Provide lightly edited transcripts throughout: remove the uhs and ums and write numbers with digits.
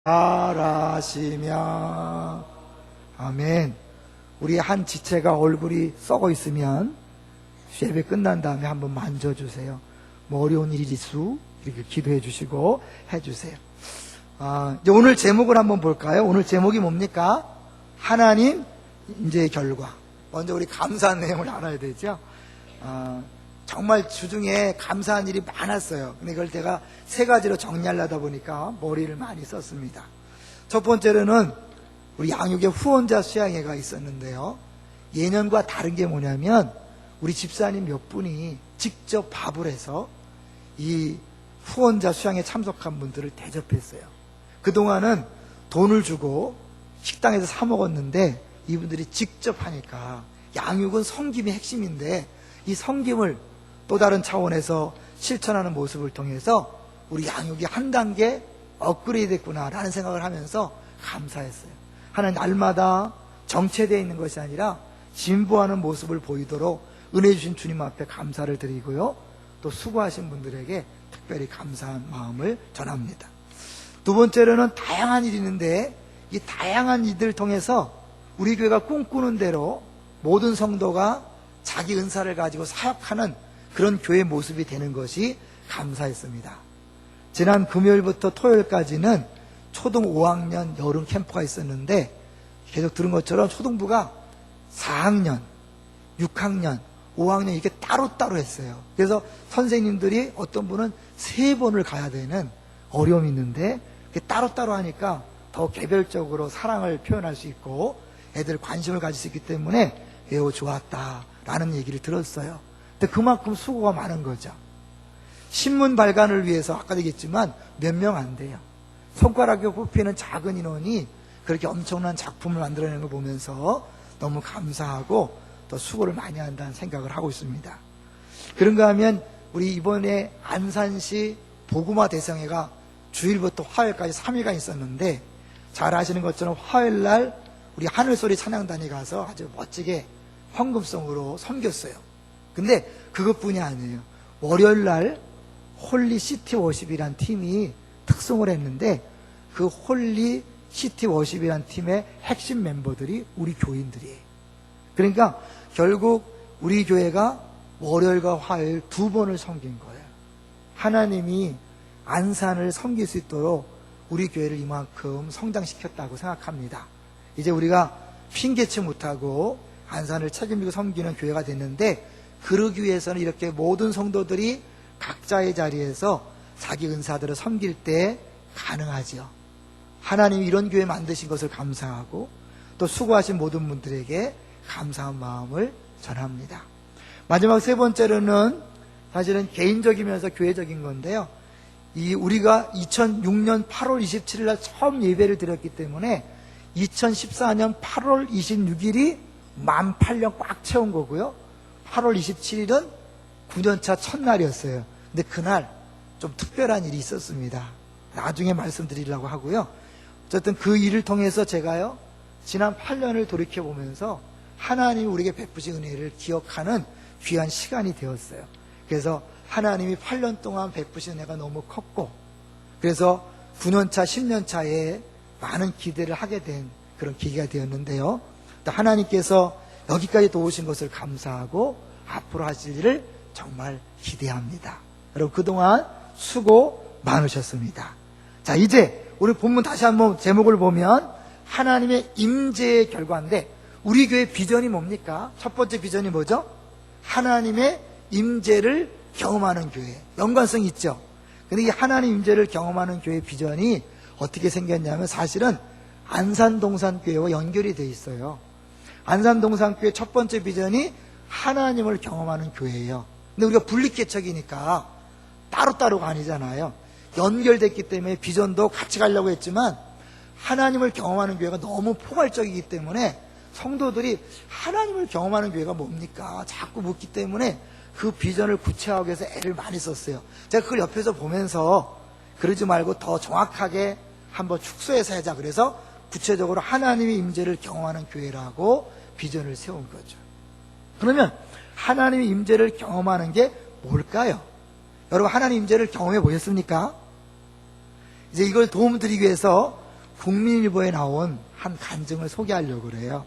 잘하시며. 아멘. 우리 한 지체가 얼굴이 썩어 있으면 예배 끝난 다음에 한번 만져주세요. 뭐 어려운 일이 있수 이렇게 기도해 주시고 해주세요. 이제 오늘 제목을 한번 볼까요? 오늘 제목이 뭡니까? 하나님 임재의 결과. 먼저 우리 감사한 내용을 알아야 되죠. 정말 주중에 감사한 일이 많았어요. 근데 이걸 제가 세 가지로 정리하려다 보니까 머리를 많이 썼습니다. 첫 번째로는 우리 양육의 후원자 수양회가 있었는데요. 예년과 다른 게 뭐냐면 우리 집사님 몇 분이 직접 밥을 해서 이 후원자 수양에 참석한 분들을 대접했어요. 그동안은 돈을 주고 식당에서 사 먹었는데 이분들이 직접 하니까 양육은 섬김이 핵심인데 이 섬김을 또 다른 차원에서 실천하는 모습을 통해서 우리 양육이 한 단계 업그레이드 됐구나라는 생각을 하면서 감사했어요. 하나님 날마다 정체되어 있는 것이 아니라 진보하는 모습을 보이도록 은혜 주신 주님 앞에 감사를 드리고요. 또 수고하신 분들에게 특별히 감사한 마음을 전합니다. 두 번째로는 다양한 일이 있는데 이 다양한 일들을 통해서 우리 교회가 꿈꾸는 대로 모든 성도가 자기 은사를 가지고 사역하는 그런 교회 모습이 되는 것이 감사했습니다. 지난 금요일부터 토요일까지는 초등 5학년 여름 캠프가 있었는데 계속 들은 것처럼 초등부가 4학년, 6학년, 5학년 이렇게 따로따로 했어요. 그래서 선생님들이 어떤 분은 3번을 가야 되는 어려움이 있는데 따로따로 하니까 더 개별적으로 사랑을 표현할 수 있고 애들 관심을 가질 수 있기 때문에 매우 좋았다라는 얘기를 들었어요. 근데 그만큼 수고가 많은 거죠. 신문 발간을 위해서 아까 얘기했지만 몇 명 안 돼요. 손가락에 꼽히는 작은 인원이 그렇게 엄청난 작품을 만들어내는 걸 보면서 너무 감사하고 또 수고를 많이 한다는 생각을 하고 있습니다. 그런가 하면 우리 이번에 안산시 복음화 대성회가 주일부터 화요일까지 3일간 있었는데 잘 아시는 것처럼 화요일날 우리 하늘소리 찬양단에 가서 아주 멋지게 헌금성으로 섬겼어요. 근데 그것뿐이 아니에요. 월요일날 홀리 시티 워십이란 팀이 특송을 했는데 그 홀리 시티 워십이란 팀의 핵심 멤버들이 우리 교인들이에요. 그러니까 결국 우리 교회가 월요일과 화요일 2번을 섬긴 거예요. 하나님이 안산을 섬길 수 있도록 우리 교회를 이만큼 성장시켰다고 생각합니다. 이제 우리가 핑계치 못하고 안산을 책임지고 섬기는 교회가 됐는데 그러기 위해서는 이렇게 모든 성도들이 각자의 자리에서 자기 은사들을 섬길 때 가능하죠. 하나님이 이런 교회 만드신 것을 감사하고 또 수고하신 모든 분들에게 감사한 마음을 전합니다. 마지막 세 번째로는 사실은 개인적이면서 교회적인 건데요. 우리가 2006년 8월 27일 날 처음 예배를 드렸기 때문에 2014년 8월 26일이 만 8년 꽉 채운 거고요. 8월 27일은 9년차 첫날이었어요. 근데 그날 좀 특별한 일이 있었습니다. 나중에 말씀드리려고 하고요. 어쨌든 그 일을 통해서 제가요, 지난 8년을 돌이켜보면서 하나님이 우리에게 베푸신 은혜를 기억하는 귀한 시간이 되었어요. 그래서 하나님이 8년 동안 베푸신 은혜가 너무 컸고, 그래서 9년차, 10년차에 많은 기대를 하게 된 그런 계기가 되었는데요. 또 하나님께서 여기까지 도우신 것을 감사하고 앞으로 하실 일을 정말 기대합니다. 여러분 그동안 수고 많으셨습니다. 자, 이제 우리 본문 다시 한번 제목을 보면 하나님의 임재의 결과인데 우리 교회 비전이 뭡니까? 첫 번째 비전이 뭐죠? 하나님의 임재를 경험하는 교회. 연관성이 있죠. 근데 이 하나님 임재를 경험하는 교회 비전이 어떻게 생겼냐면 사실은 안산동산교회와 연결이 돼 있어요. 안산동산교회 첫 번째 비전이 하나님을 경험하는 교회예요. 근데 우리가 분립개척이니까 따로따로가 아니잖아요. 연결됐기 때문에 비전도 같이 가려고 했지만 하나님을 경험하는 교회가 너무 포괄적이기 때문에 성도들이 하나님을 경험하는 교회가 뭡니까? 자꾸 묻기 때문에 그 비전을 구체화하기 위해서 애를 많이 썼어요. 제가 그걸 옆에서 보면서 그러지 말고 더 정확하게 한번 축소해서 하자. 그래서 구체적으로 하나님의 임재를 경험하는 교회라고 비전을 세운 거죠. 그러면 하나님의 임재를 경험하는 게 뭘까요? 여러분 하나님 임재를 경험해 보셨습니까? 이제 이걸 도움 드리기 위해서 국민일보에 나온 한 간증을 소개하려고 그래요.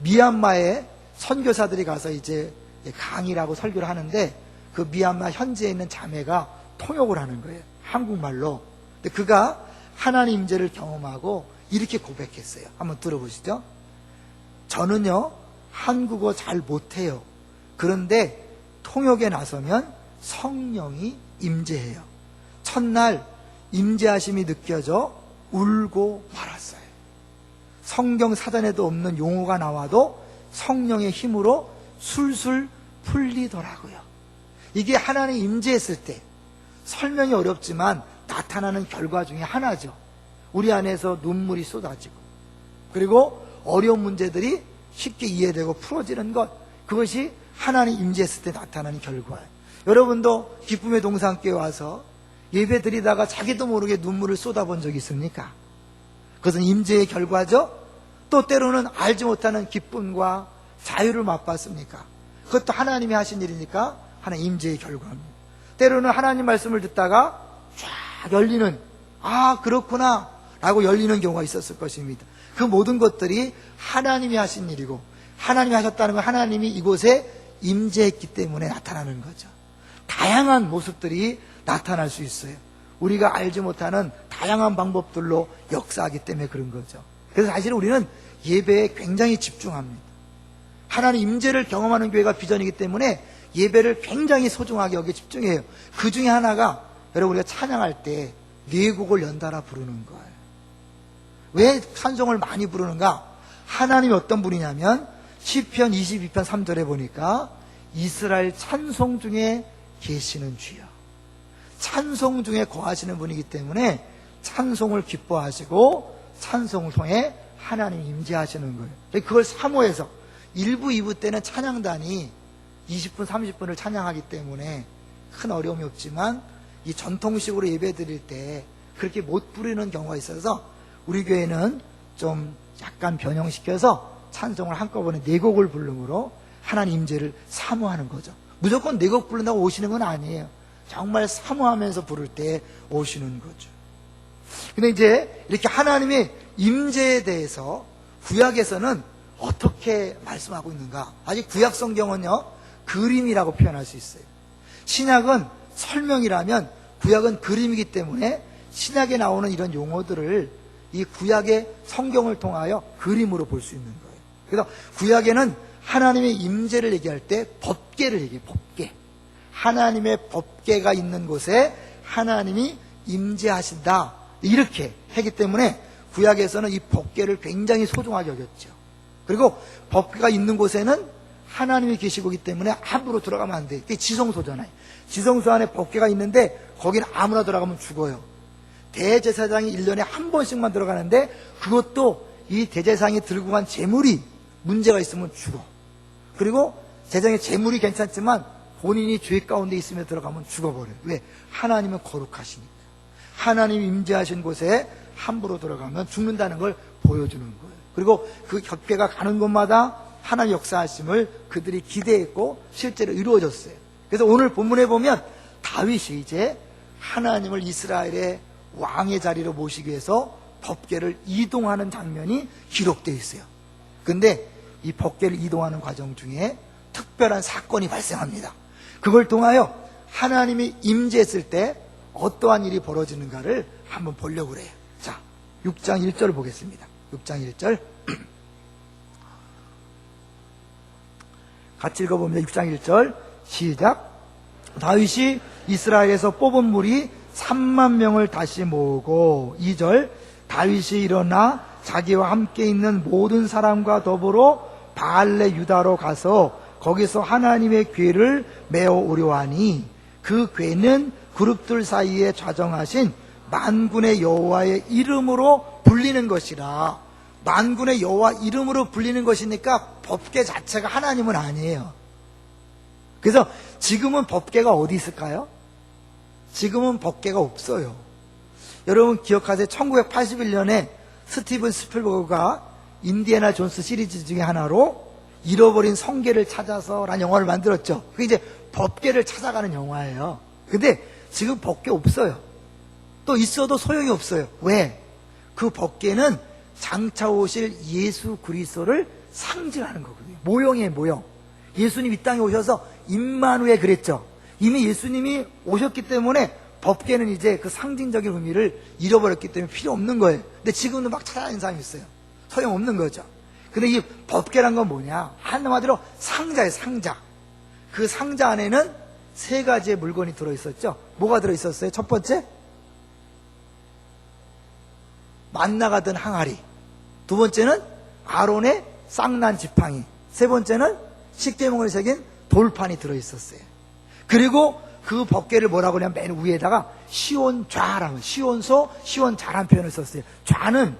미얀마에 선교사들이 가서 이제 강의라고 설교를 하는데 그 미얀마 현지에 있는 자매가 통역을 하는 거예요. 한국말로. 근데 그가 하나님 임재를 경험하고 이렇게 고백했어요. 한번 들어보시죠. 저는요, 한국어 잘 못해요. 그런데 통역에 나서면 성령이 임재해요. 첫날 임재하심이 느껴져 울고 말았어요. 성경 사전에도 없는 용어가 나와도 성령의 힘으로 술술 풀리더라고요. 이게 하나님 임재했을 때 설명이 어렵지만 나타나는 결과 중에 하나죠. 우리 안에서 눈물이 쏟아지고 그리고 어려운 문제들이 쉽게 이해되고 풀어지는 것, 그것이 하나님 임재했을 때 나타나는 결과예요. 여러분도 기쁨의 동산교회 와서 예배 드리다가 자기도 모르게 눈물을 쏟아본 적이 있습니까? 그것은 임재의 결과죠. 또 때로는 알지 못하는 기쁨과 자유를 맛봤습니까? 그것도 하나님이 하신 일이니까 하나님 임재의 결과입니다. 때로는 하나님 말씀을 듣다가 쫙 열리는, 아 그렇구나 라고 열리는 경우가 있었을 것입니다. 그 모든 것들이 하나님이 하신 일이고, 하나님이 하셨다는 건 하나님이 이곳에 임재했기 때문에 나타나는 거죠. 다양한 모습들이 나타날 수 있어요. 우리가 알지 못하는 다양한 방법들로 역사하기 때문에 그런 거죠. 그래서 사실 우리는 예배에 굉장히 집중합니다. 하나님 임재를 경험하는 교회가 비전이기 때문에 예배를 굉장히 소중하게 여기에 집중해요. 그 중에 하나가 여러분 우리가 찬양할 때 네 곡을 연달아 부르는 거예요. 왜 찬송을 많이 부르는가? 하나님이 어떤 분이냐면 시편 22편 3절에 보니까 이스라엘 찬송 중에 계시는 주여, 찬송 중에 거하시는 분이기 때문에 찬송을 기뻐하시고 찬송을 통해 하나님 임재하시는 거예요. 그걸 사모해서 1부, 2부 때는 찬양단이 20분, 30분을 찬양하기 때문에 큰 어려움이 없지만 이 전통식으로 예배 드릴 때 그렇게 못 부르는 경우가 있어서 우리 교회는 좀 약간 변형시켜서 찬송을 한꺼번에 4곡을 부르므로 하나님 임재를 사모하는 거죠. 무조건 4곡 부른다고 오시는 건 아니에요. 정말 사모하면서 부를 때 오시는 거죠. 근데 이제 이렇게 하나님의 임재에 대해서 구약에서는 어떻게 말씀하고 있는가? 아직 구약 성경은요, 그림이라고 표현할 수 있어요. 신약은 설명이라면 구약은 그림이기 때문에 신약에 나오는 이런 용어들을 이 구약의 성경을 통하여 그림으로 볼 수 있는 거예요. 그래서 구약에는 하나님의 임재를 얘기할 때 법궤를 얘기해요. 법궤. 하나님의 법궤가 있는 곳에 하나님이 임재하신다, 이렇게 하기 때문에 구약에서는 이 법궤를 굉장히 소중하게 여겼죠. 그리고 법궤가 있는 곳에는 하나님이 계시고 있기 때문에 함부로 들어가면 안 돼요. 그게 지성소잖아요. 지성소 안에 법궤가 있는데 거기는 아무나 들어가면 죽어요. 대제사장이 1년에 한 번씩만 들어가는데 그것도 이 대제사장이 들고 간 재물이 문제가 있으면 죽어. 그리고 제사장의 재물이 괜찮지만 본인이 죄 가운데 있으며 들어가면 죽어버려요. 왜? 하나님은 거룩하시니까. 하나님이 임재하신 곳에 함부로 들어가면 죽는다는 걸 보여주는 거예요. 그리고 그 격배가 가는 곳마다 하나님 역사하심을 그들이 기대했고 실제로 이루어졌어요. 그래서 오늘 본문에 보면 다윗이 이제 하나님을 이스라엘의 왕의 자리로 모시기 위해서 법궤를 이동하는 장면이 기록되어 있어요. 근데 이 법궤를 이동하는 과정 중에 특별한 사건이 발생합니다. 그걸 통하여 하나님이 임재했을 때 어떠한 일이 벌어지는가를 한번 보려고 그래요. 자, 6장 1절 보겠습니다. 6장 1절 같이 읽어봅니다. 6장 1절 시작. 다윗이 이스라엘에서 뽑은 무리 3만 명을 다시 모으고 2절 다윗이 일어나 자기와 함께 있는 모든 사람과 더불어 바알레 유다로 가서 거기서 하나님의 궤를 메어 오려하니 그 궤는 그룹들 사이에 좌정하신 만군의 여호와의 이름으로 불리는 것이라. 만군의 여호와 이름으로 불리는 것이니까 법궤 자체가 하나님은 아니에요. 그래서 지금은 법궤가 어디 있을까요? 지금은 법궤가 없어요. 여러분 기억하세요? 1981년에 스티븐 스필버그가 인디애나 존스 시리즈 중에 하나로 잃어버린 성궤를 찾아서라는 영화를 만들었죠. 그게 이제 법궤를 찾아가는 영화예요. 근데 지금 법궤 없어요. 또 있어도 소용이 없어요. 왜? 그 법궤는 장차 오실 예수 그리스도를 상징하는 거거든요. 모형이에요, 모형. 예수님 이 땅에 오셔서 임마누엘 그랬죠. 이미 예수님이 오셨기 때문에 법궤는 이제 그 상징적인 의미를 잃어버렸기 때문에 필요 없는 거예요. 근데 지금도 막 찾아다니는 사람이 있어요. 소용없는 거죠. 근데 이 법궤란 건 뭐냐? 한마디로 상자예요, 상자. 그 상자 안에는 세 가지의 물건이 들어있었죠. 뭐가 들어있었어요? 첫 번째, 만나가던 항아리. 두 번째는 아론의 쌍난 지팡이. 세 번째는 십계명을 새긴 돌판이 들어있었어요. 그리고 그 법궤를 뭐라고 하냐면 맨 위에다가 시온좌라는, 시온소, 시온좌라는 표현을 썼어요. 좌는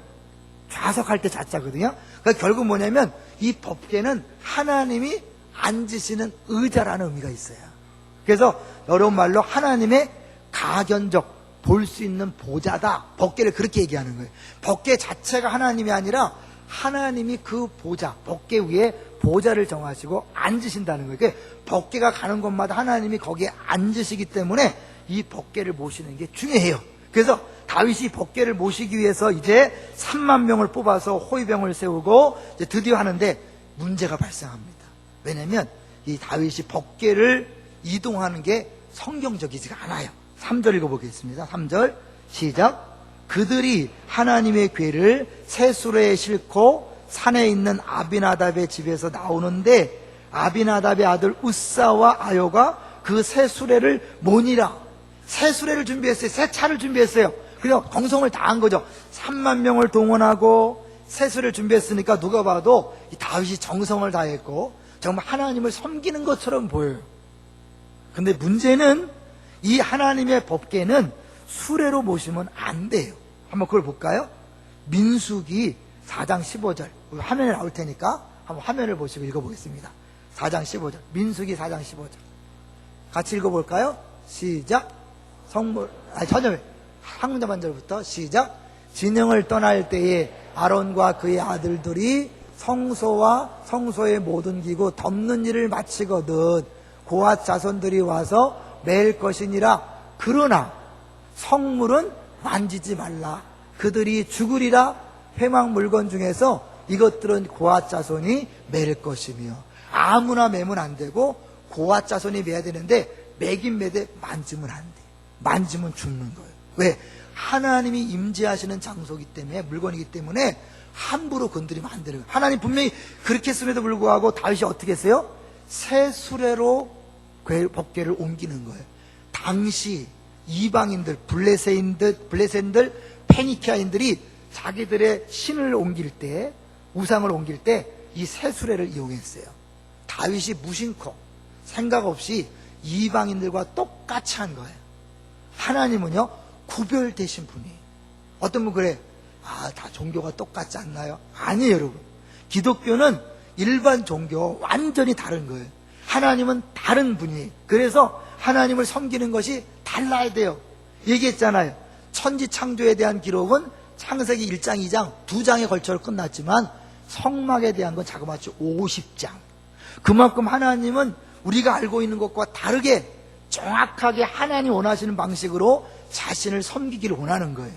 좌석할 때 좌자거든요. 그러니까 결국 뭐냐면 이 법궤는 하나님이 앉으시는 의자라는 의미가 있어요. 그래서 어려운 말로 하나님의 가견적, 볼 수 있는 보좌다. 법궤를 그렇게 얘기하는 거예요. 법궤 자체가 하나님이 아니라 하나님이 그 보좌, 법궤 위에 보좌를 정하시고 앉으신다는 거예요. 그러니까 법궤가 가는 곳마다 하나님이 거기에 앉으시기 때문에 이 법궤를 모시는 게 중요해요. 그래서 다윗이 법궤를 모시기 위해서 이제 3만 명을 뽑아서 호위병을 세우고 이제 드디어 하는데 문제가 발생합니다. 왜냐하면 이 다윗이 법궤를 이동하는 게 성경적이지가 않아요. 3절 읽어보겠습니다. 3절 시작. 그들이 하나님의 궤를 새 수레에 싣고 산에 있는 아비나답의 집에서 나오는데 아비나답의 아들 우사와 아요가 그 새 수레를 모니라. 새 수레를 준비했어요. 새 차를 준비했어요. 그래서 정성을 다한 거죠. 3만 명을 동원하고 새 수레를 준비했으니까 누가 봐도 이 다윗이 정성을 다했고 정말 하나님을 섬기는 것처럼 보여요. 근데 문제는 이 하나님의 법궤는 수레로 모시면 안 돼요. 한번 그걸 볼까요? 민수기 4장 15절. 화면에 나올 테니까 한번 화면을 보시고 읽어보겠습니다. 4장 15절. 민수기 4장 15절. 같이 읽어볼까요? 시작. 전혀 한 문장 한 절부터 시작. 진영을 떠날 때에 아론과 그의 아들들이 성소와 성소의 모든 기구 덮는 일을 마치거든 고앗 자손들이 와서 매일 것이니라. 그러나 성물은 만지지 말라. 그들이 죽으리라. 회막 물건 중에서 이것들은 고앗 자손이 매일 것이며. 아무나 매면 안 되고 고앗 자손이 매야 되는데 매긴 매되 만지면 안 돼. 만지면 죽는 거예요. 왜? 하나님이 임재하시는 장소이기 때문에, 물건이기 때문에 함부로 건드리면 안 되는 거예요. 하나님 분명히 그렇게 했음에도 불구하고 다윗이 어떻게 했어요? 새 수레로 법궤를 옮기는 거예요. 당시 이방인들, 블레셋인들, 페니키아인들이 자기들의 신을 옮길 때, 우상을 옮길 때 이 새 수레를 이용했어요. 다윗이 무심코 생각 없이 이방인들과 똑같이 한 거예요. 하나님은요 구별되신 분이에요. 어떤 분 그래, 다 종교가 똑같지 않나요? 아니에요, 여러분. 기독교는 일반 종교 완전히 다른 거예요. 하나님은 다른 분이에요. 그래서 하나님을 섬기는 것이 달라야 돼요. 얘기했잖아요. 천지 창조에 대한 기록은 창세기 1장, 2장, 2장에 걸쳐 끝났지만 성막에 대한 건 자그마치 50장. 그만큼 하나님은 우리가 알고 있는 것과 다르게 정확하게 하나님 원하시는 방식으로 자신을 섬기기를 원하는 거예요.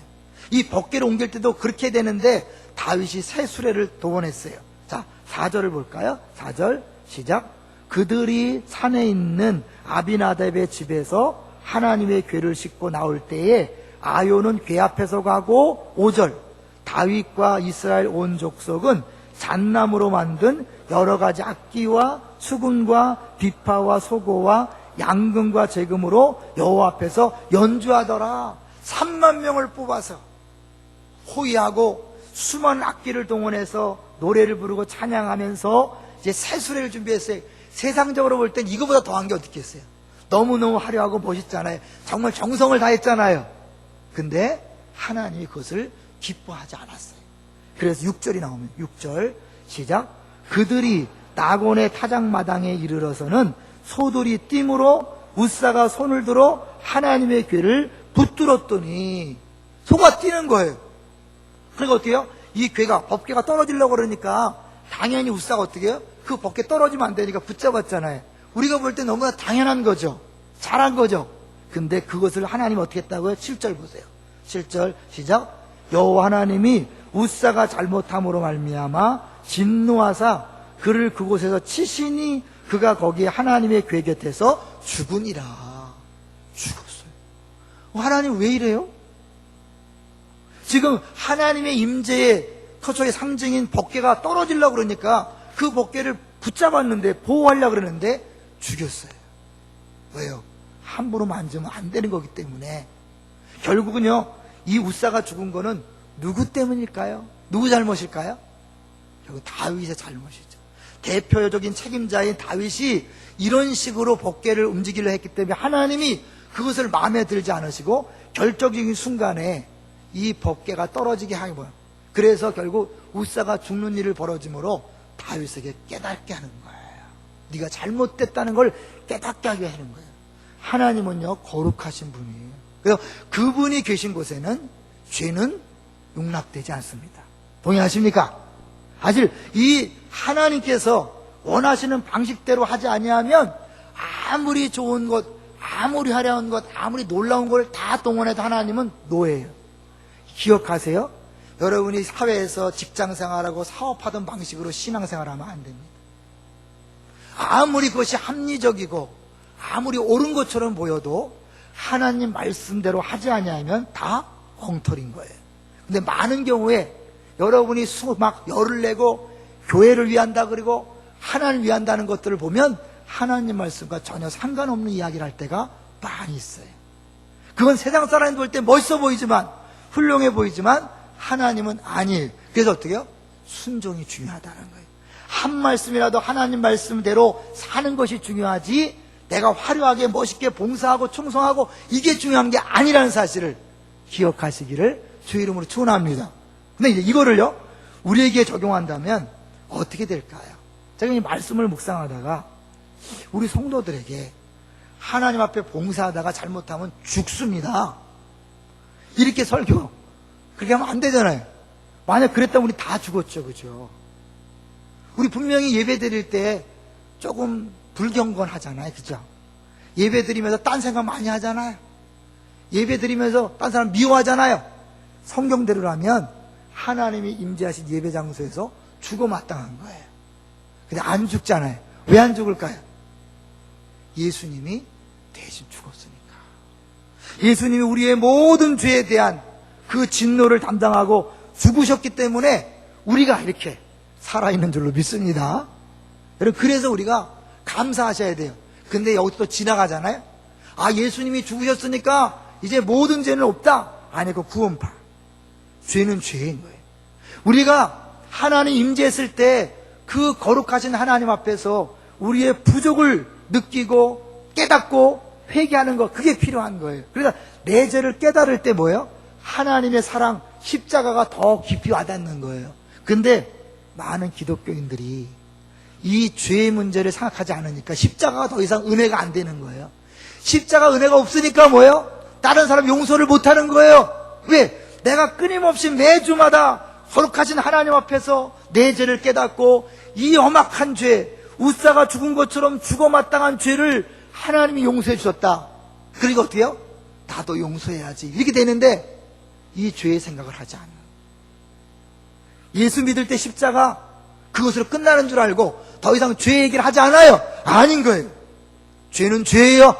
이 법궤를 옮길 때도 그렇게 되는데 다윗이 새 수레를 동원했어요. 자, 4절을 볼까요? 4절 시작. 그들이 산에 있는 아비나답의 집에서 하나님의 궤를 싣고 나올 때에 아요는 궤 앞에서 가고 5절 다윗과 이스라엘 온 족속은 잣나무로 만든 여러 가지 악기와 수금과 비파와 소고와 양금과 재금으로 여호와 앞에서 연주하더라. 3만 명을 뽑아서 호위하고 수많은 악기를 동원해서 노래를 부르고 찬양하면서 이제 새 수레를 준비했어요. 세상적으로 볼 땐 이거보다 더한 게 어떻게 했어요? 너무너무 화려하고 멋있잖아요. 정말 정성을 다했잖아요. 근데 하나님이 그것을 기뻐하지 않았어요. 그래서 6절이 나오면 6절 시작. 그들이 나곤의 타작마당에 이르러서는 소들이 띠므로 우사가 손을 들어 하나님의 궤를 붙들었더니 소가 뛰는 거예요. 그러니까 어떻게 해요? 이 궤가, 법궤가 떨어지려고 그러니까 당연히 우사가 어떻게 해요? 그 법궤 떨어지면 안 되니까 붙잡았잖아요. 우리가 볼 때 너무나 당연한 거죠. 잘한 거죠. 근데 그것을 하나님 어떻게 했다고요? 7절 보세요. 7절 시작. 여호와 하나님이 웃사가 잘못함으로 말미암아 진노하사 그를 그곳에서 치시니 그가 거기에 하나님의 궤 곁에서 죽으니라. 죽었어요. 하나님 왜 이래요? 지금 하나님의 임재의 터초의 상징인 법궤가 떨어지려고 그러니까 그 법궤를 붙잡았는데 보호하려고 그러는데 죽였어요. 왜요? 함부로 만지면 안 되는 거기 때문에. 결국은요, 이 웃사가 죽은 거는 누구 때문일까요? 누구 잘못일까요? 결국 다윗의 잘못이죠. 대표적인 책임자인 다윗이 이런 식으로 법궤를 움직이려 했기 때문에 하나님이 그것을 마음에 들지 않으시고 결정적인 순간에 이 법궤가 떨어지게 하는 거예요. 그래서 결국 웃사가 죽는 일을 벌어짐으로 다윗에게 깨닫게 하는 거예요. 네가 잘못됐다는 걸 깨닫게 하게 하는 거예요. 하나님은요, 거룩하신 분이에요. 그래서 그분이 계신 곳에는 죄는 용납되지 않습니다. 동의하십니까? 사실 이 하나님께서 원하시는 방식대로 하지 아니하면 아무리 좋은 것, 아무리 화려한 것, 아무리 놀라운 걸 다 동원해도 하나님은 노예예요. 기억하세요? 여러분이 사회에서 직장생활하고 사업하던 방식으로 신앙생활하면 안 됩니다. 아무리 그것이 합리적이고 아무리 옳은 것처럼 보여도 하나님 말씀대로 하지 아니하면 다 엉터리인 거예요. 근데 많은 경우에 여러분이 막 열을 내고 교회를 위한다 그리고 하나님을 위한다는 것들을 보면 하나님 말씀과 전혀 상관없는 이야기를 할 때가 많이 있어요. 그건 세상 사람이 볼 때 멋있어 보이지만 훌륭해 보이지만 하나님은 아니에요. 그래서 어떻게 해요? 순종이 중요하다는 거예요. 한 말씀이라도 하나님 말씀대로 사는 것이 중요하지 내가 화려하게 멋있게 봉사하고 충성하고 이게 중요한 게 아니라는 사실을 기억하시기를 주의 이름으로 축원합니다. 근데 이제 이거를요 우리에게 적용한다면 어떻게 될까요? 제가 이 말씀을 묵상하다가 우리 성도들에게 하나님 앞에 봉사하다가 잘못하면 죽습니다. 이렇게 설교 그렇게 하면 안 되잖아요. 만약 그랬다면 우리 다 죽었죠. 그죠? 우리 분명히 예배 드릴 때 조금 불경건하잖아요. 그죠? 예배 드리면서 딴 생각 많이 하잖아요. 예배 드리면서 딴 사람 미워하잖아요. 성경대로라면 하나님이 임재하신 예배 장소에서 죽어 마땅한 거예요. 근데 안 죽잖아요. 왜 안 죽을까요? 예수님이 대신 죽었으니까. 예수님이 우리의 모든 죄에 대한 그 진노를 담당하고 죽으셨기 때문에 우리가 이렇게 살아있는 줄로 믿습니다. 여러분, 그래서 우리가 감사하셔야 돼요. 근데 여기서 또 지나가잖아요. 아, 예수님이 죽으셨으니까 이제 모든 죄는 없다. 아니, 그 구원파. 죄는 죄인 거예요. 우리가 하나님 임재했을 때 그 거룩하신 하나님 앞에서 우리의 부족을 느끼고 깨닫고 회개하는 것, 그게 필요한 거예요. 그러니까 내 죄를 깨달을 때 뭐예요? 하나님의 사랑, 십자가가 더 깊이 와닿는 거예요. 근데 많은 기독교인들이 이 죄의 문제를 생각하지 않으니까 십자가가 더 이상 은혜가 안 되는 거예요. 십자가 은혜가 없으니까 뭐예요? 다른 사람 용서를 못하는 거예요. 왜? 내가 끊임없이 매주마다 거룩하신 하나님 앞에서 내 죄를 깨닫고 이 험악한 죄, 웃사가 죽은 것처럼 죽어 마땅한 죄를 하나님이 용서해 주셨다. 그리고 어떻게 해요? 나도 용서해야지. 이렇게 되는데 이 죄의 생각을 하지 않아요. 예수 믿을 때 십자가 그것으로 끝나는 줄 알고 더 이상 죄 얘기를 하지 않아요. 아닌 거예요. 죄는 죄예요.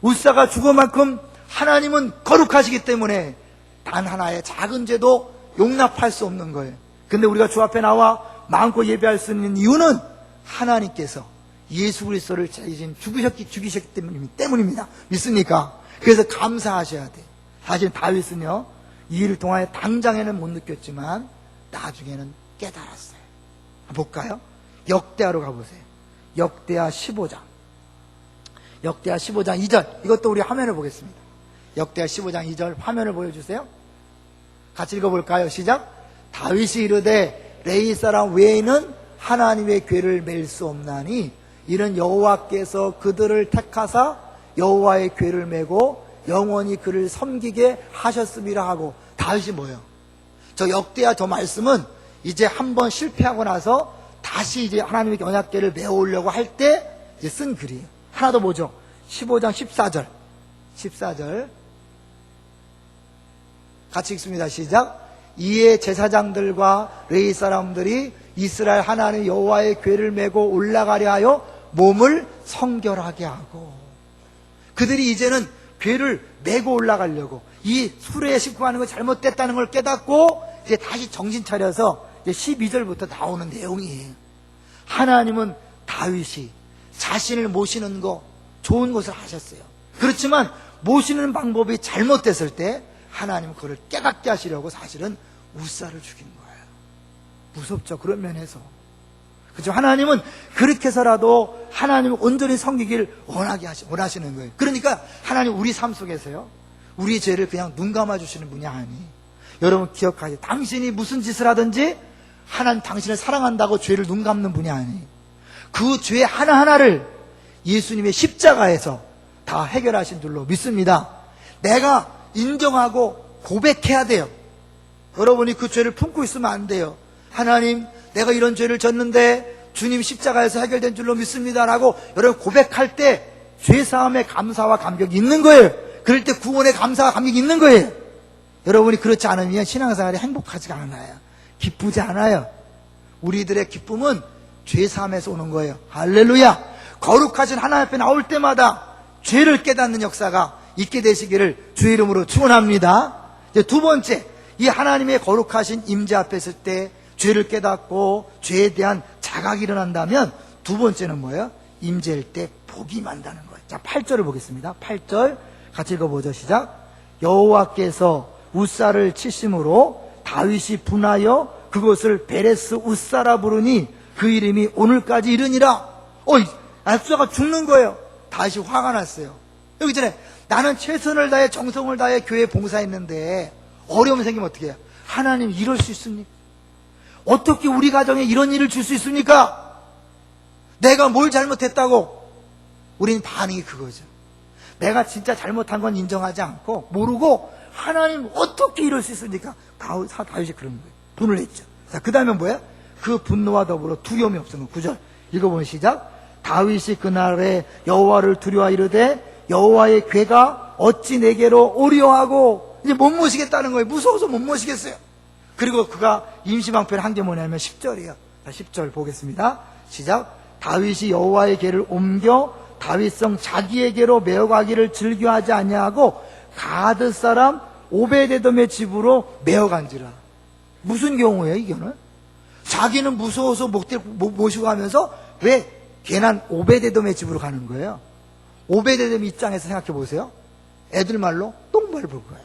웃사가 죽은 만큼 하나님은 거룩하시기 때문에 단 하나의 작은 죄도 용납할 수 없는 거예요. 근데 우리가 주 앞에 나와 마음껏 예배할 수 있는 이유는 하나님께서 예수 그리스도를 죽이셨기 때문입니다. 믿습니까? 그래서 감사하셔야 돼요. 사실 다윗은요 이 일을 통하여 당장에는 못 느꼈지만 나중에는 깨달았어요. 볼까요? 역대하로 가보세요. 역대하 15장. 역대하 15장 2절. 이것도 우리 화면을 보겠습니다. 역대하 15장 2절 화면을 보여주세요. 같이 읽어볼까요? 시작. 다윗이 이르되 레위 사람 외에는 하나님의 궤를 맬 수 없나니 이는 여호와께서 그들을 택하사 여호와의 궤를 메고 영원히 그를 섬기게 하셨음이라 하고. 다윗이 뭐예요? 저 역대하 저 말씀은 이제 한번 실패하고 나서 다시 이제 하나님의 언약궤를 메어오려고 할 때 이제 쓴 글이에요. 하나 더 보죠. 15장 14절. 14절 같이 읽습니다. 시작. 이에 제사장들과 레위 사람들이 이스라엘 하나님 여호와의 궤를 메고 올라가려 하여 몸을 성결하게 하고, 그들이 이제는 궤를 메고 올라가려고, 이 수레에 싣고 가는 거 잘못됐다는 걸 깨닫고 이제 다시 정신 차려서 이제 12절부터 나오는 내용이에요. 하나님은 다윗이 자신을 모시는 거 좋은 것을 하셨어요. 그렇지만 모시는 방법이 잘못됐을 때 하나님은 그걸 깨닫게 하시려고 사실은 우사를 죽인 거예요. 무섭죠, 그런 면에서. 그죠? 하나님은 그렇게 해서라도 하나님을 온전히 섬기길 원하시는 거예요. 그러니까 하나님 우리 삶 속에서요, 우리 죄를 그냥 눈 감아주시는 분이 아니에요. 여러분 기억하세요. 당신이 무슨 짓을 하든지 하나님 당신을 사랑한다고 죄를 눈 감는 분이 아니에요. 그 죄 하나하나를 예수님의 십자가에서 다 해결하신 줄로 믿습니다. 내가 인정하고 고백해야 돼요. 여러분이 그 죄를 품고 있으면 안 돼요. 하나님, 내가 이런 죄를 졌는데 주님 십자가에서 해결된 줄로 믿습니다 라고 여러분 고백할 때 죄사함의 감사와 감격이 있는 거예요. 그럴 때 구원의 감사와 감격이 있는 거예요. 여러분이 그렇지 않으면 신앙생활이 행복하지가 않아요. 기쁘지 않아요. 우리들의 기쁨은 죄사함에서 오는 거예요. 할렐루야. 거룩하신 하나님 앞에 나올 때마다 죄를 깨닫는 역사가 있게 되시기를 주의 이름으로 축원합니다. 이제 두 번째, 이 하나님의 거룩하신 임재 앞에 있을 때 죄를 깨닫고 죄에 대한 자각이 일어난다면 두 번째는 뭐예요? 임재일 때 복이 임한다는 거예요. 자, 8절을 보겠습니다. 8절 같이 읽어보죠. 시작. 여호와께서 우사를 치심으로 다윗이 분하여 그것을 베레스 우사라 부르니 그 이름이 오늘까지 이르니라. 우사가 죽는 거예요. 다윗이 화가 났어요. 여기 전에 나는 최선을 다해 정성을 다해 교회 봉사했는데 어려움 생기면 어떻게 해요? 하나님 이럴 수 있습니까? 어떻게 우리 가정에 이런 일을 줄 수 있습니까? 내가 뭘 잘못했다고? 우린 반응이 그거죠. 내가 진짜 잘못한 건 인정하지 않고 모르고 하나님 어떻게 이럴 수 있습니까? 다윗이 그런 거예요. 분을 했죠. 자, 그 다음에 뭐야? 그 분노와 더불어 두려움이 없는 거. 9절 읽어보면 시작. 다윗이 그날에 여호와를 두려워 이르되 여호와의 궤가 어찌 내게로 오려하고, 이제 못 모시겠다는 거예요. 무서워서 못 모시겠어요. 그리고 그가 임시방편을 한 게 뭐냐면 10절이에요. 자, 10절 보겠습니다. 시작. 다윗이 여호와의 궤를 옮겨 다윗성 자기에게로 메어가기를 즐겨하지 아니하고 가드 사람 오베데돔의 집으로 메어간지라. 무슨 경우예요, 이거는? 자기는 무서워서 못 모시고 가면서 왜 괜한 오베데돔의 집으로 가는 거예요? 오베데돔 입장에서 생각해 보세요. 애들 말로 똥발 볼 거예요.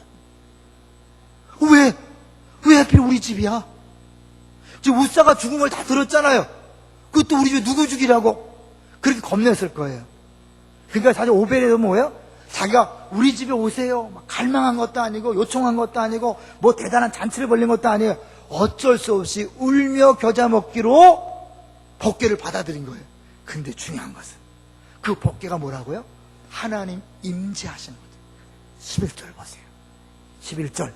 왜 하필 우리 집이야? 지금 우사가 죽은 걸 다 들었잖아요. 그것도 우리 집에 누구 죽이라고? 그렇게 겁냈을 거예요. 그러니까 사실 오베데돔은 뭐예요? 자기가 우리 집에 오세요 막 갈망한 것도 아니고 요청한 것도 아니고 뭐 대단한 잔치를 벌린 것도 아니에요. 어쩔 수 없이 울며 겨자 먹기로 법궤를 받아들인 거예요. 근데 중요한 것은 그 법궤가 뭐라고요? 하나님 임재하시는 거죠. 11절 보세요. 11절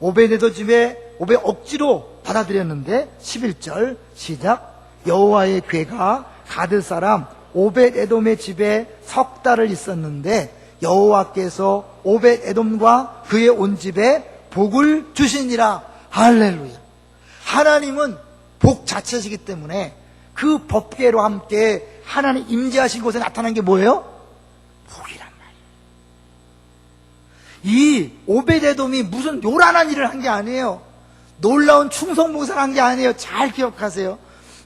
오베데돔 집에 억지로 받아들였는데 11절 시작. 여호와의 궤가 가드 사람 오벳에돔의 집에 석 달을 있었는데 여호와께서 오벳에돔과 그의 온 집에 복을 주시니라. 할렐루야. 하나님은 복 자체시기 때문에 그 법궤로 함께 하나님 임재하신 곳에 나타난 게 뭐예요? 복이란 말이에요. 이 오벳에돔이 무슨 요란한 일을 한 게 아니에요. 놀라운 충성 봉사를 한 게 아니에요. 잘 기억하세요.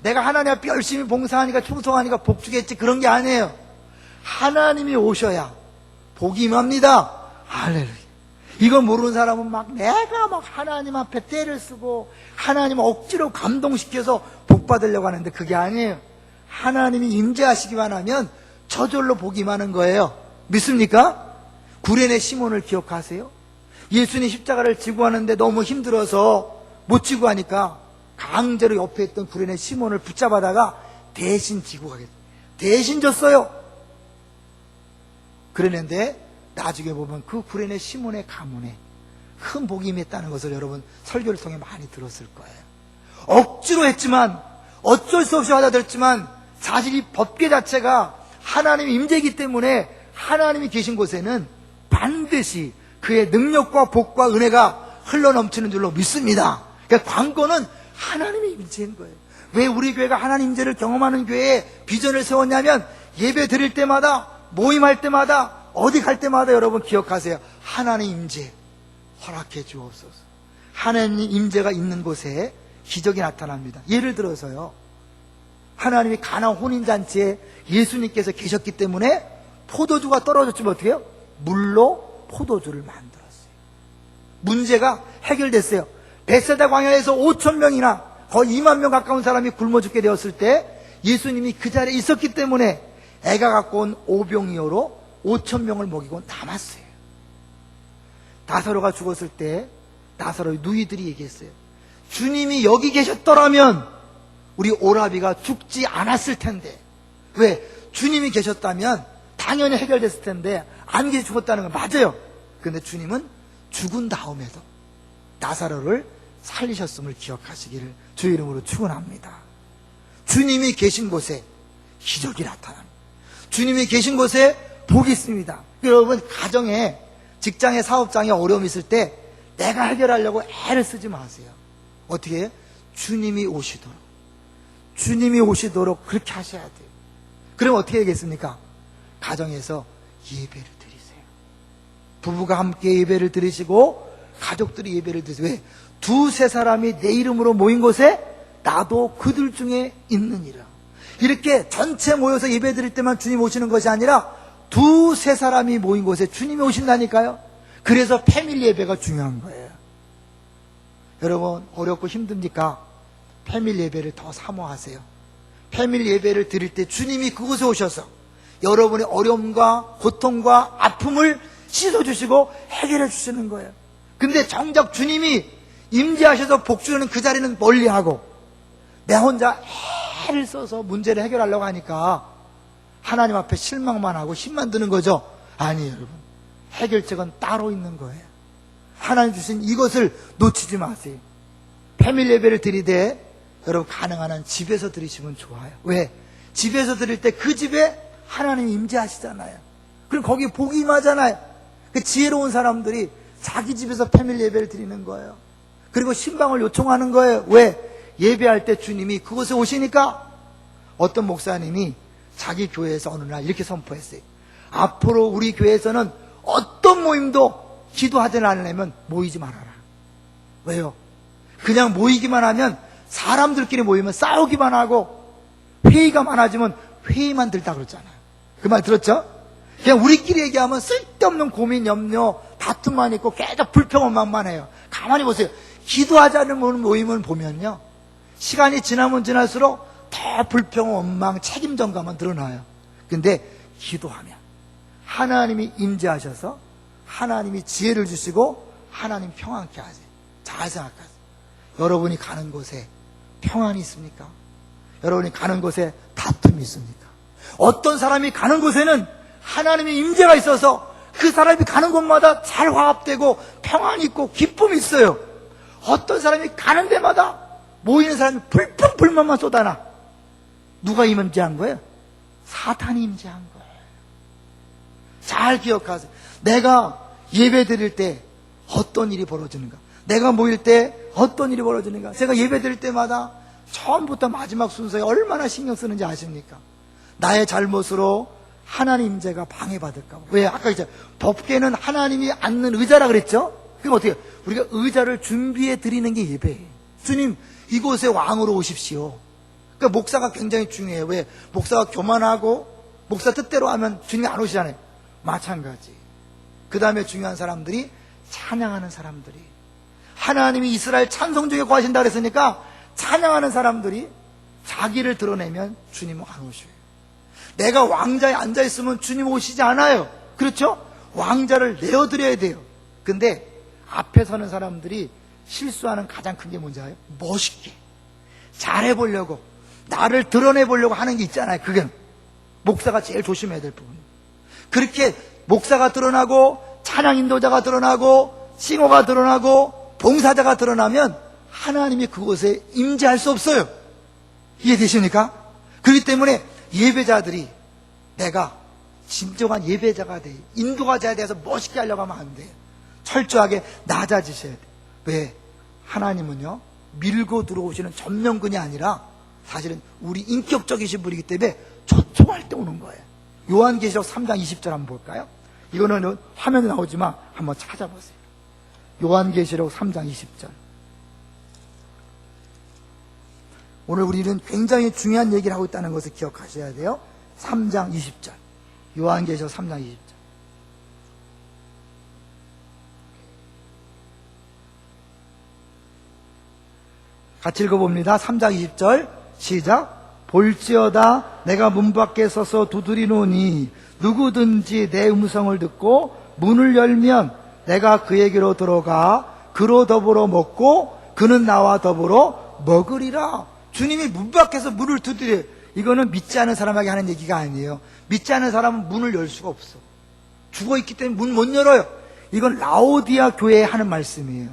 내가 하나님 앞에 열심히 봉사하니까 충성하니까 복 주겠지, 그런 게 아니에요. 하나님이 오셔야 복이 임합니다. 할렐루야. 이거 모르는 사람은 내가 하나님 앞에 떼를 쓰고 하나님 억지로 감동시켜서 복 받으려고 하는데 그게 아니에요. 하나님이 임재하시기만 하면 저절로 복이 임하는 거예요. 믿습니까? 구레네 시몬을 기억하세요? 예수님 십자가를 지고 하는데 너무 힘들어서 못 지고 하니까 강제로 옆에 있던 구레네 시몬을 붙잡아다가 대신 지고 가겠다. 대신 졌어요. 그랬는데 나중에 보면 그 구레네 시몬의 가문에 큰 복이 임했다는 것을 여러분 설교를 통해 많이 들었을 거예요. 억지로 했지만 어쩔 수 없이 받아들였지만 사실 이 법궤 자체가 하나님의 임재이기 때문에 하나님이 계신 곳에는 반드시 그의 능력과 복과 은혜가 흘러넘치는 줄로 믿습니다. 그러니까 관건은 하나님의 임재인 거예요. 왜 우리 교회가 하나님 임재를 경험하는 교회에 비전을 세웠냐면, 예배 드릴 때마다, 모임할 때마다, 어디 갈 때마다 여러분 기억하세요. 하나님 임재 허락해 주옵소서. 하나님 임재가 있는 곳에 기적이 나타납니다. 예를 들어서요, 하나님이 가나 혼인잔치에 예수님께서 계셨기 때문에 포도주가 떨어졌지만 어떻게 해요? 물로 포도주를 만들었어요. 문제가 해결됐어요. 벳세다 광야에서 5,000명이나 거의 2만 명 가까운 사람이 굶어 죽게 되었을 때 예수님이 그 자리에 있었기 때문에 애가 갖고 온 오병이어로 5,000명을 먹이고 남았어요. 나사로가 죽었을 때 나사로의 누이들이 얘기했어요. 주님이 여기 계셨더라면 우리 오라비가 죽지 않았을 텐데, 왜? 주님이 계셨다면 당연히 해결됐을 텐데 안 계시 죽었다는 건 맞아요. 그런데 주님은 죽은 다음에도 나사로를 살리셨음을 기억하시기를 주 이름으로 축원합니다. 주님이 계신 곳에 기적이 나타납니다. 주님이 계신 곳에 복이 있습니다. 여러분, 가정에, 직장에, 사업장에 어려움이 있을 때 내가 해결하려고 애를 쓰지 마세요. 어떻게 해요? 주님이 오시도록 그렇게 하셔야 돼요. 그럼 어떻게 하겠습니까? 가정에서 예배를 드리세요. 부부가 함께 예배를 드리시고 가족들이 예배를 드리세요. 왜? 두세 사람이 내 이름으로 모인 곳에 나도 그들 중에 있느니라. 이렇게 전체 모여서 예배 드릴 때만 주님 오시는 것이 아니라 두세 사람이 모인 곳에 주님이 오신다니까요. 그래서 패밀리 예배가 중요한 거예요. 여러분, 어렵고 힘듭니까? 패밀리 예배를 더 사모하세요. 패밀리 예배를 드릴 때 주님이 그곳에 오셔서 여러분의 어려움과 고통과 아픔을 씻어주시고 해결해 주시는 거예요. 근데 정작 주님이 임재하셔서 복주는 그 자리는 멀리하고 내 혼자 애를 써서 문제를 해결하려고 하니까 하나님 앞에 실망만 하고 힘만 드는 거죠. 아니에요, 여러분. 해결책은 따로 있는 거예요. 하나님 주신 이것을 놓치지 마세요. 패밀리 예배를 드리되 여러분, 가능한 한 집에서 드리시면 좋아요. 왜? 집에서 드릴 때 그 집에 하나님이 임재하시잖아요. 그럼 거기 복이 임하잖아요. 그 지혜로운 사람들이 자기 집에서 패밀리 예배를 드리는 거예요. 그리고 신방을 요청하는 거예요. 왜? 예배할 때 주님이 그곳에 오시니까. 어떤 목사님이 자기 교회에서 어느 날 이렇게 선포했어요. 앞으로 우리 교회에서는 어떤 모임도 기도하지 않으려면 모이지 말아라. 왜요? 그냥 모이기만 하면 사람들끼리 모이면 싸우기만 하고 회의가 많아지면 회의만 들다 그랬잖아요. 그 말 들었죠? 그냥 우리끼리 얘기하면 쓸데없는 고민, 염려, 다툼만 있고 계속 불평원만 해요. 가만히 보세요. 기도하지 않는 모임을 보면요, 시간이 지나면 지날수록 더 불평, 원망, 책임 전가만 드러나요. 근데 기도하면 하나님이 임재하셔서 하나님이 지혜를 주시고 하나님 평안케 하세요. 잘 생각하세요. 여러분이 가는 곳에 평안이 있습니까? 여러분이 가는 곳에 다툼이 있습니까? 어떤 사람이 가는 곳에는 하나님의 임재가 있어서 그 사람이 가는 곳마다 잘 화합되고 평안이 있고 기쁨이 있어요. 어떤 사람이 가는 데마다 모이는 사람이 불평 불만만 쏟아나. 누가 임재한 거예요? 사탄이 임재한 거예요. 잘 기억하세요. 내가 예배 드릴 때 어떤 일이 벌어지는가, 내가 모일 때 어떤 일이 벌어지는가. 제가 예배 드릴 때마다 처음부터 마지막 순서에 얼마나 신경 쓰는지 아십니까? 나의 잘못으로 하나님 임재가 방해받을까 봐. 왜? 아까 이제 법궤는 하나님이 앉는 의자라 그랬죠? 그럼 어떻게 해요? 우리가 의자를 준비해 드리는 게 예배예요. 주님, 이곳에 왕으로 오십시오. 그러니까 목사가 굉장히 중요해요. 왜? 목사가 교만하고 목사 뜻대로 하면 주님이 안 오시잖아요. 마찬가지. 그 다음에 중요한 사람들이 찬양하는 사람들이, 하나님이 이스라엘 찬송 중에 거하신다 그랬으니까 찬양하는 사람들이 자기를 드러내면 주님은 안 오셔요. 내가 왕자에 앉아있으면 주님 오시지 않아요. 그렇죠? 왕자를 내어드려야 돼요. 근데 앞에 서는 사람들이 실수하는 가장 큰 게 뭔지 알아요? 멋있게 잘해보려고, 나를 드러내보려고 하는 게 있잖아요. 그게 목사가 제일 조심해야 될 부분이에요. 그렇게 목사가 드러나고 찬양 인도자가 드러나고 싱어가 드러나고 봉사자가 드러나면 하나님이 그곳에 임재할 수 없어요. 이해되십니까? 그렇기 때문에 예배자들이 내가 진정한 예배자가 돼, 인도자에 대해서 멋있게 하려고 하면 안 돼요. 철저하게 낮아지셔야 돼요. 왜? 하나님은요, 밀고 들어오시는 전면근이 아니라 사실은 우리 인격적이신 분이기 때문에 초청할 때 오는 거예요. 요한계시록 3장 20절 한번 볼까요? 이거는 화면에 나오지만 한번 찾아보세요. 요한계시록 3장 20절. 오늘 우리는 굉장히 중요한 얘기를 하고 있다는 것을 기억하셔야 돼요. 3장 20절. 요한계시록 3장 20절. 같이 읽어봅니다. 3장 20절 시작. 볼지어다 내가 문 밖에 서서 두드리노니 누구든지 내 음성을 듣고 문을 열면 내가 그에게로 들어가 그로 더불어 먹고 그는 나와 더불어 먹으리라. 주님이 문 밖에서 문을 두드려. 이거는 믿지 않은 사람에게 하는 얘기가 아니에요. 믿지 않은 사람은 문을 열 수가 없어. 죽어있기 때문에 문 못 열어요. 이건 라오디아 교회에 하는 말씀이에요.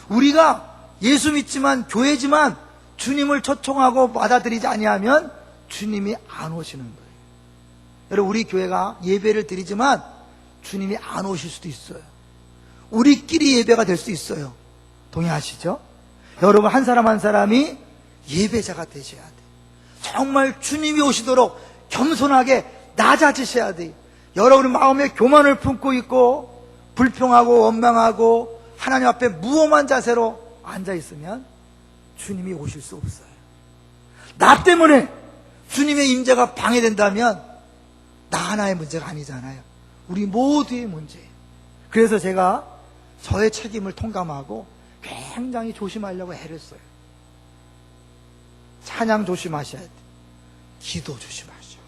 우리가 예수 믿지만 교회지만 주님을 초청하고 받아들이지 아니하면 주님이 안 오시는 거예요. 여러분, 우리 교회가 예배를 드리지만 주님이 안 오실 수도 있어요. 우리끼리 예배가 될 수 있어요. 동의하시죠? 여러분, 한 사람 한 사람이 예배자가 되셔야 돼요. 정말 주님이 오시도록 겸손하게 낮아지셔야 돼요. 여러분의 마음에 교만을 품고 있고 불평하고 원망하고 하나님 앞에 무엄한 자세로 앉아있으면 주님이 오실 수 없어요. 나 때문에 주님의 임재가 방해된다면 나 하나의 문제가 아니잖아요. 우리 모두의 문제예요. 그래서 제가 저의 책임을 통감하고 굉장히 조심하려고 애를 써요. 찬양 조심하셔야 돼요. 기도 조심하셔요.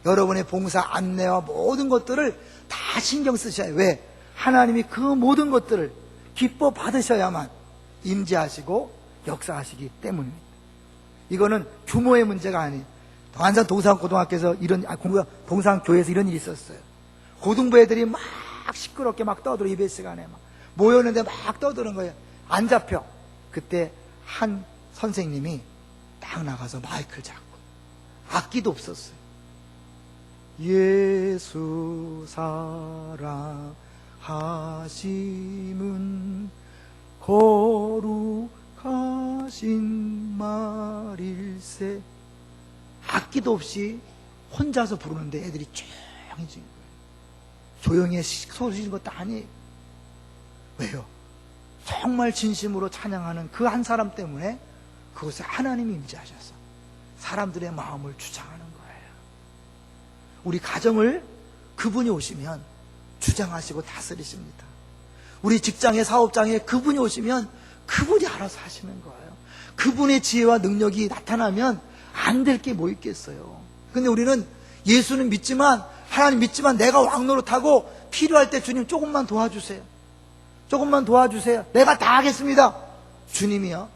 여러분의 봉사 안내와 모든 것들을 다 신경 쓰셔야 해요. 왜? 하나님이 그 모든 것들을 기뻐 받으셔야만 임재하시고 역사하시기 때문입니다. 이거는 규모의 문제가 아니에요. 안산 동산고등학교에서 동산교회에서 이런 일이 있었어요. 고등부 애들이 막 시끄럽게 막 떠들어. 예배 시간에 막 모였는데 막 떠드는 거예요. 안 잡혀. 그때 한 선생님이 딱 나가서 마이크를 잡고, 악기도 없었어요. 예수 사랑하심은 거룩하신 말일세. 악기도 없이 혼자서 부르는데 애들이 조용히 지는 거예요. 조용히 소리 지는 것도 아니에요. 왜요? 정말 진심으로 찬양하는 그 한 사람 때문에 그곳에 하나님이 임재하셔서 사람들의 마음을 주장하는 거예요. 우리 가정을 그분이 오시면 주장하시고 다스리십니다. 우리 직장의 사업장에 그분이 오시면 그분이 알아서 하시는 거예요. 그분의 지혜와 능력이 나타나면 안 될 게 뭐 있겠어요. 근데 우리는 예수는 믿지만, 하나님 믿지만 내가 왕노릇하고 필요할 때 주님 조금만 도와주세요. 조금만 도와주세요. 내가 다 하겠습니다. 주님이요,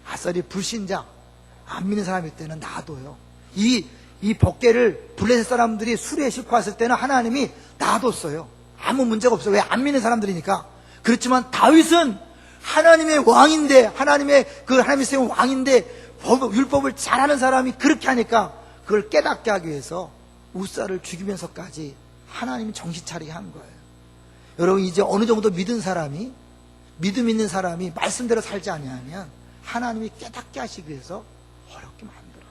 아싸리 불신자, 안 믿는 사람일 때는 놔둬요. 이 법궤를 블레셋 사람들이 수레에 싣고 왔을 때는 하나님이 놔뒀어요. 아무 문제가 없어요. 왜? 안 믿는 사람들이니까. 그렇지만 다윗은 하나님의 왕인데, 하나님이 세운 왕인데, 율법을 잘하는 사람이 그렇게 하니까 그걸 깨닫게 하기 위해서 우사를 죽이면서까지 하나님이 정신 차리게 한 거예요. 여러분, 이제 어느 정도 믿음 있는 사람이 말씀대로 살지 아니하면 하나님이 깨닫게 하시기 위해서 어렵게 만들어요.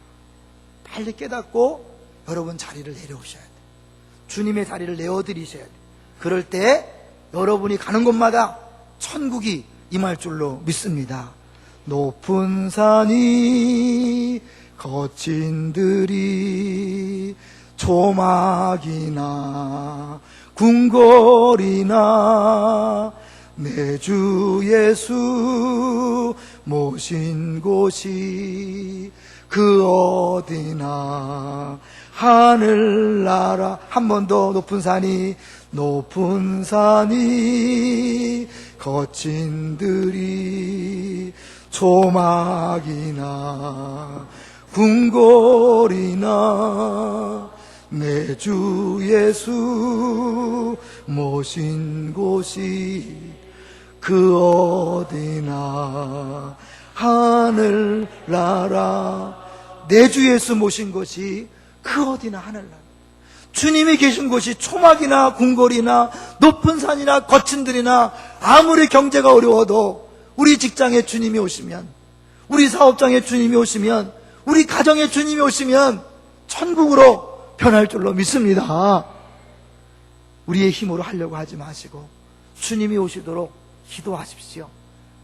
빨리 깨닫고 여러분 자리를 내려오셔야 돼요. 주님의 자리를 내어드리셔야 돼요. 그럴 때 여러분이 가는 곳마다 천국이 임할 줄로 믿습니다. 높은 산이 거친 들이 조막이나 궁궐이나 내 주 예수 모신 곳이 그 어디나 하늘나라. 한 번 더. 높은 산이 거친 들이 조막이나 궁궐이나 내 주 예수 모신 곳이 그 어디나 하늘나라. 내 주 예수 모신 곳이 그 어디나 하늘나라. 주님이 계신 곳이 초막이나 궁궐이나 높은 산이나 거친 들이나 아무리 경제가 어려워도 우리 직장에 주님이 오시면, 우리 사업장에 주님이 오시면, 우리 가정에 주님이 오시면 천국으로 변할 줄로 믿습니다. 우리의 힘으로 하려고 하지 마시고 주님이 오시도록 기도하십시오.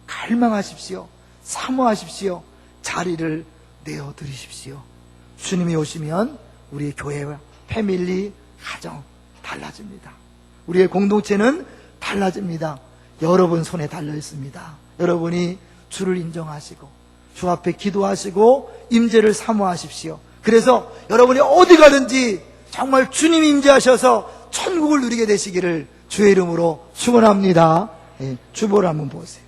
갈망하십시오. 사모하십시오. 자리를 내어드리십시오. 주님이 오시면 우리의 교회와 패밀리, 가정 달라집니다. 우리의 공동체는 달라집니다. 여러분 손에 달려 있습니다. 여러분이 주를 인정하시고 주 앞에 기도하시고 임재를 사모하십시오. 그래서 여러분이 어디 가든지 정말 주님이 임재하셔서 천국을 누리게 되시기를 주의 이름으로 축원합니다. 예, 주보를 한번 보세요.